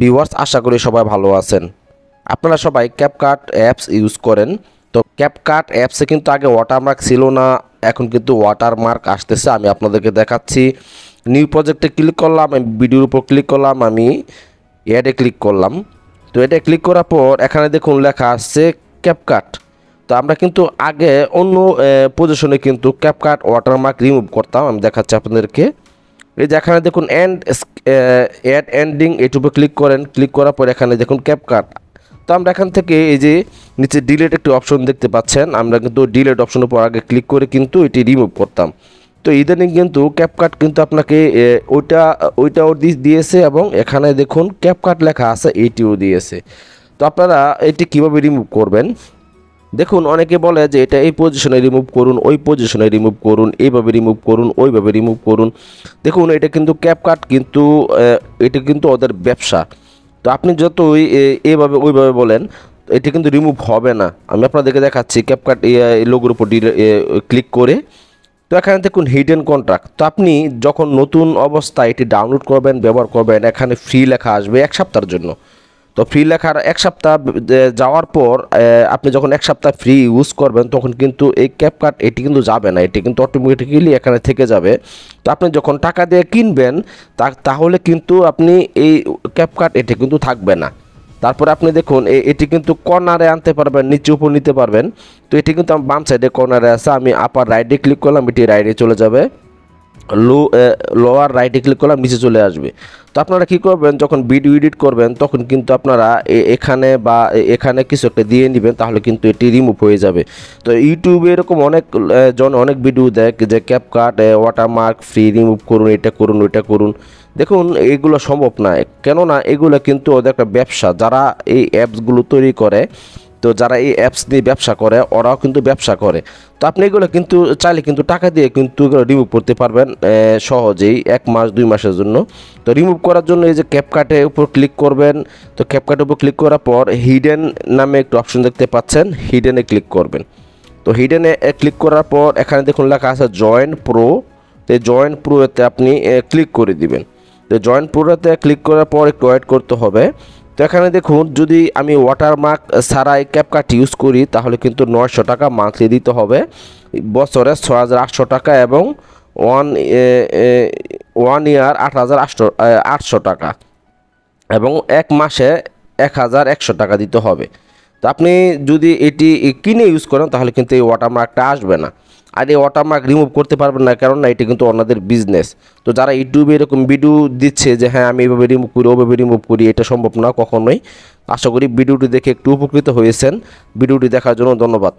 Viewers, আশা করি সবাই ভালো আছেন। আপনারা সবাই ক্যাপকাট অ্যাপস ইউজ করেন। তো ক্যাপকাট অ্যাপসে কিন্তু আগে ওয়াটারমার্ক ছিল না, এখন কিন্তু ওয়াটারমার্ক আসতেছে। আমি আপনাদেরকে দেখাচ্ছি। নিউ প্রজেক্টে ক্লিক করলাম, আমি ভিডিওর উপর ক্লিক করলাম, আমি অ্যাডে ক্লিক করলাম। তো এটা ক্লিক করার পর এখানে দেখুন লেখা আসছে ক্যাপকাট। তো আমরা কিন্তু আগে অন্য পজিশনে কিন্তু ক্যাপকাট ওয়াটারমার্ক রিমুভ করতাম। আমি দেখাচ্ছি আপনাদেরকে। এই যে এখানে দেখুন অ্যাড এন্ডিং, এটুপে ক্লিক করেন। ক্লিক করার পর এখানে দেখুন ক্যাপকাট। তো আমরা এখান থেকে এই যে নিচে ডিলেট একটি অপশন দেখতে পাচ্ছেন, আমরা কিন্তু ডিলেট অপশনের উপর আগে ক্লিক করে কিন্তু এটি রিমুভ করতাম। তো ইদানিং কিন্তু ক্যাপকাট কিন্তু আপনাকে ওইটাও দিয়েছে এবং এখানে দেখুন ক্যাপকাট লেখা আছে, এইটিও দিয়েছে। তো আপনারা এটি কীভাবে রিমুভ করবেন দেখুন, অনেকে বলে যে এটা এই পজিশনে রিমুভ করুন, ওই পজিশনে রিমুভ করুন, এইভাবে রিমুভ করুন, ওইভাবে রিমুভ করুন। দেখুন এটা কিন্তু ক্যাপকাট কিন্তু এটা কিন্তু ওদের ব্যবসা। তো আপনি যতই এইভাবে ওইভাবে বলেন, এটি কিন্তু রিমুভ হবে না। আমি আপনাদেরকে দেখাচ্ছি ক্যাপকাট লোগোর উপর ক্লিক করে। তো এখানে দেখুন হিডেন কন্ট্রাক্ট। তো আপনি যখন নতুন অবস্থায় এটি ডাউনলোড করবেন, ব্যবহার করবেন, এখানে ফ্রি লেখা আসবে 1 সপ্তাহের জন্য। তো ফ্রি লেখার 1 সপ্তাহ যাওয়ার পর আপনি যখন 1 সপ্তাহ ফ্রি ইউজ করবেন তখন কিন্তু এই ক্যাপকাট এটি কিন্তু যাবে না, এটি কিন্তু অটোমেটিক্যালি এখানে থেকে যাবে। তো আপনি যখন টাকা দিয়ে কিনবেন তাহলে কিন্তু আপনি এই ক্যাপকাট এটি কিন্তু থাকবে না। তারপরে আপনি দেখুন এটি কিন্তু কর্নারে আনতে পারবেন, নিচে উপর নিতে পারবেন। তো এটি কিন্তু আমার বাম সাইডে কর্নারে আছে, আমি আপার রাইটে ক্লিক করলাম, এটি রাইটে চলে যাবে। লোয়ার রাইটে ক্লিক করলাম, নিচে চলে আসবে। তো আপনারা কী করবেন, যখন ভিডিও এডিট করবেন তখন কিন্তু আপনারা এখানে বা এখানে কিছু একটা দিয়ে নেবেন, তাহলে কিন্তু এটি রিমুভ হয়ে যাবে। তো ইউটিউবে এরকম অনেক ভিডিও দেয় যে ক্যাপকাট ওয়াটারমার্ক ফ্রি রিমুভ করুন, এটা করুন, ওইটা করুন। দেখুন এগুলো সম্ভব না, কেননা এগুলো কিন্তু ওদের একটা ব্যবসা। যারা এই অ্যাপসগুলো তৈরি করে, তো যারা এই অ্যাপস নিয়ে ব্যবসা করে, ওরাও কিন্তু ব্যবসা করে। তো আপনি এগুলো কিন্তু চাইলে কিন্তু টাকা দিয়ে কিন্তু এগুলো রিমুভ করতে পারবেন সহজেই 1 মাস 2 মাসের জন্য। তো রিমুভ করার জন্য এই যে ক্যাপকাটের উপর ক্লিক করবেন। তো ক্যাপকাটের উপর ক্লিক করার পর হিডেন নামে একটু অপশন দেখতে পাচ্ছেন, হিডেনে ক্লিক করবেন। তো হিডেনে ক্লিক করার পর এখানে দেখুন লেখা আছে জয়েন প্রো। তো জয়েন প্রোতে আপনি ক্লিক করে দিবেন। তো জয়েন প্রোতে ক্লিক করার পর একটু ওয়েট করতে হবে। তো এখানে দেখুন, যদি আমি ওয়াটারমার্ক ছাড়াই ক্যাপকাট ইউজ করি তাহলে কিন্তু 900 টাকা মান্থলি দিতে হবে, বছরে 6800 টাকা এবং ওয়ান ইয়ার 8800 টাকা এবং 1 মাসে 1100 টাকা দিতে হবে। তো আপনি যদি এটি কিনে ইউজ করেন তাহলে কিন্তু এই ওয়াটারমার্কটা আসবে না, আর এই ওয়াটারমার্ক রিমুভ করতে পারবেন না, কারণ না এটি কিন্তু ওনাদের বিজনেস। তো যারা ইউটিউবে এরকম ভিডিও দিচ্ছে যে হ্যাঁ আমি এভাবে রিমুভ করি, ওভাবে রিমুভ করি, এটা সম্ভব না কখনোই। আশা করি ভিডিওটি দেখে একটু উপকৃত হয়েছেন। ভিডিওটি দেখার জন্য ধন্যবাদ।